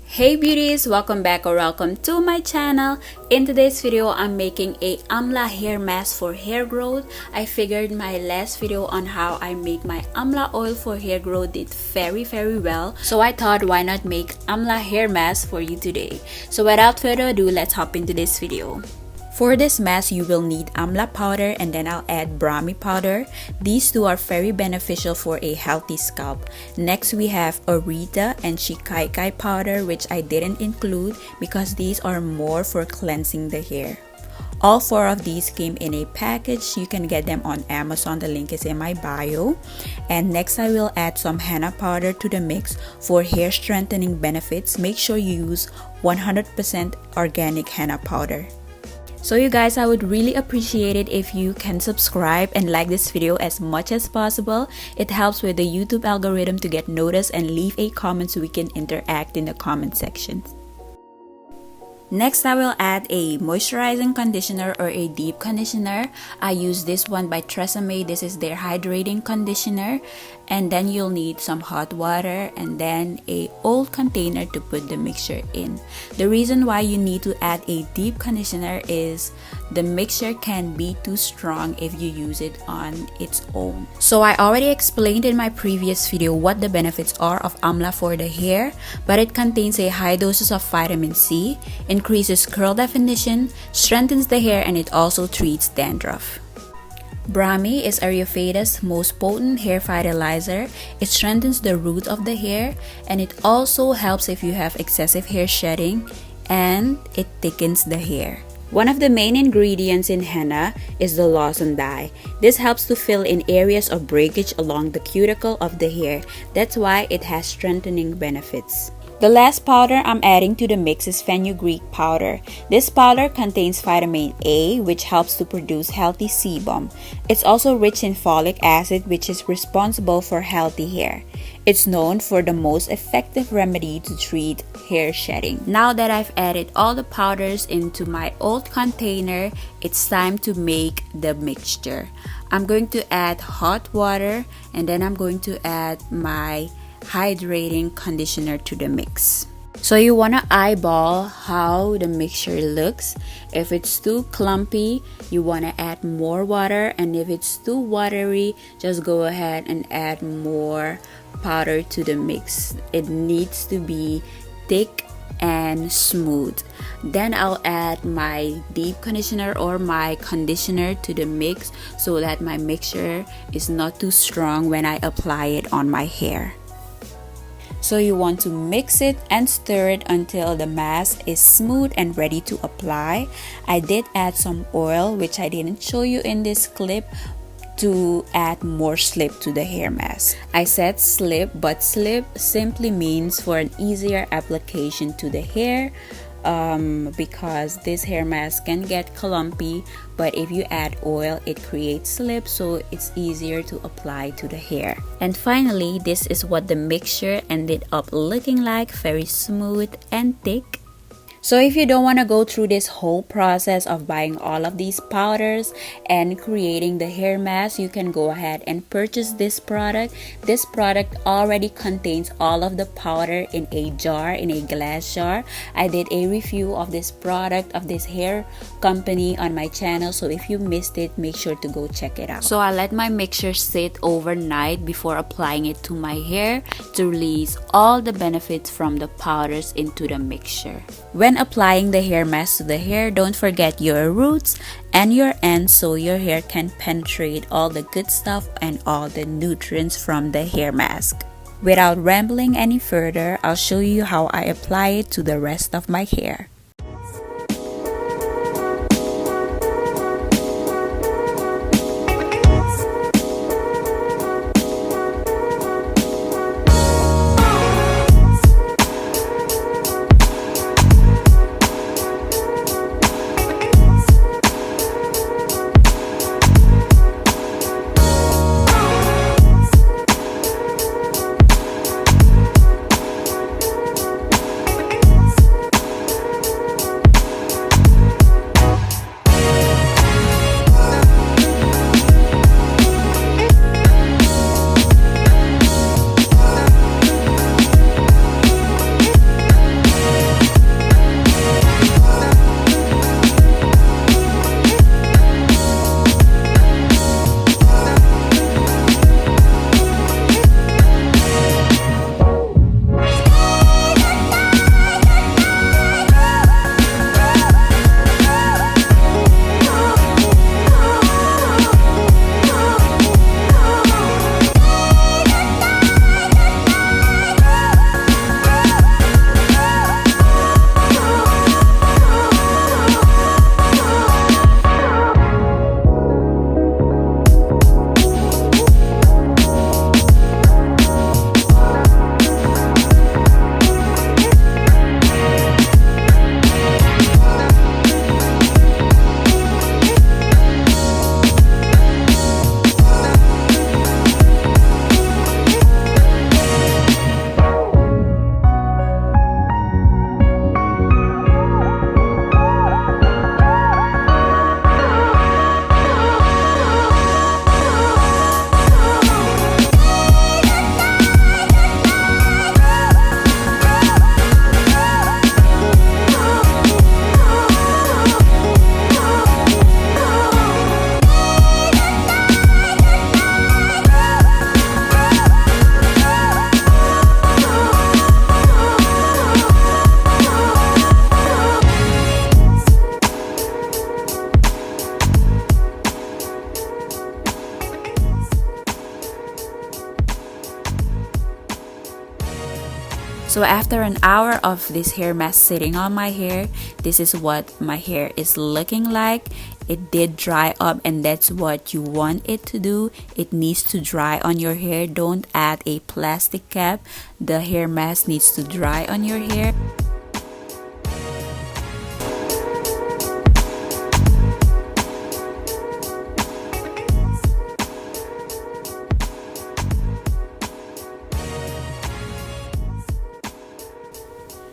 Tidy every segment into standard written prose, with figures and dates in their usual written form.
Hey beauties, welcome back or welcome to my channel. In today's video, I'm making a Amla hair mask for hair growth. I figured my last video on how I make my Amla oil for hair growth did very well. So I thought why not make Amla hair mask for you today. So without further ado, let's hop into this video. For this mask, you will need Amla powder and then I'll add Brahmi powder. These two are very beneficial for a healthy scalp. Next, we have Orita and Shikaikai powder, which I didn't include because these are more for cleansing the hair. All four of these came in a package. You can get them on Amazon. The link is in my bio. And next, I will add some henna powder to the mix for hair strengthening benefits. Make sure you use 100% organic henna powder. So you guys, I would really appreciate it if you can subscribe and like this video as much as possible. It helps with the YouTube algorithm to get noticed, and leave a comment so we can interact in the comment section. Next, I will add a moisturizing conditioner or a deep conditioner. I use this one by Tresemme. This is their hydrating conditioner. And then you'll need some hot water and then a old container to put the mixture in. The reason why you need to add a deep conditioner is the mixture can be too strong if you use it on its own. So I already explained in my previous video what the benefits are of Amla for the hair, but it contains a high doses of vitamin C, increases curl definition, strengthens the hair, and it also treats dandruff. Brahmi is Ayurveda's most potent hair vitalizer. It strengthens the root of the hair, and it also helps if you have excessive hair shedding, and it thickens the hair. One of the main ingredients in henna is the lozenge dye. This helps to fill in areas of breakage along the cuticle of the hair. That's why it has strengthening benefits. The last powder I'm adding to the mix is fenugreek powder. This powder contains vitamin A, which helps to produce healthy sebum. It's also rich in folic acid, which is responsible for healthy hair. It's known for the most effective remedy to treat hair shedding. Now that I've added all the powders into my old container, it's time to make the mixture. I'm going to add hot water and then I'm going to add my hydrating conditioner to the mix. So you want to eyeball how the mixture looks. If it's too clumpy, you want to add more water, and if it's too watery, just go ahead and add more powder to the mix. It needs to be thick and smooth. Then I'll add my deep conditioner or my conditioner to the mix so that my mixture is not too strong when I apply it on my hair. So you want to mix it and stir it until the mask is smooth and ready to apply. I did add some oil, which I didn't show you in this clip, to add more slip to the hair mask. I said slip, but slip simply means for an easier application to the hair, because this hair mask can get clumpy, but if you add oil it creates slip, so it's easier to apply to the hair. And finally, this is what the mixture ended up looking like, very smooth and thick. So if you don't want to go through this whole process of buying all of these powders and creating the hair mask, you can go ahead and purchase this product. This product already contains all of the powder in a jar, in a glass jar. I did a review of this product, of this hair company, on my channel, so if you missed it, make sure to go check it out. So I let my mixture sit overnight before applying it to my hair to release all the benefits from the powders into the mixture. When applying the hair mask to the hair, don't forget your roots and your ends so your hair can penetrate all the good stuff and all the nutrients from the hair mask. Without rambling any further, I'll show you how I apply it to the rest of my hair. So after an hour of this hair mask sitting on my hair, this is what my hair is looking like. It did dry up, and that's what you want it to do. It needs to dry on your hair. Don't add a plastic cap. The hair mask needs to dry on your hair.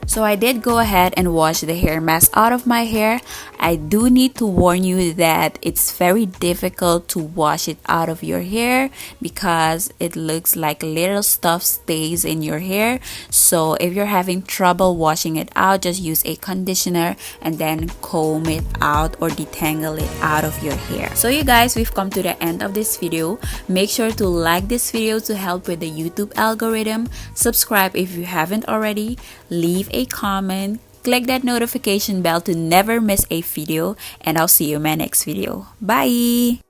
So I did go ahead and wash the hair mask out of my hair. I do need to warn you that it's very difficult to wash it out of your hair because it looks like little stuff stays in your hair. So if you're having trouble washing it out, just use a conditioner and then comb it out or detangle it out of your hair. So you guys, we've come to the end of this video. Make sure to like this video to help with the YouTube algorithm. Subscribe if you haven't already. Leave a comment, click that notification bell to never miss a video, and I'll see you in my next video. Bye!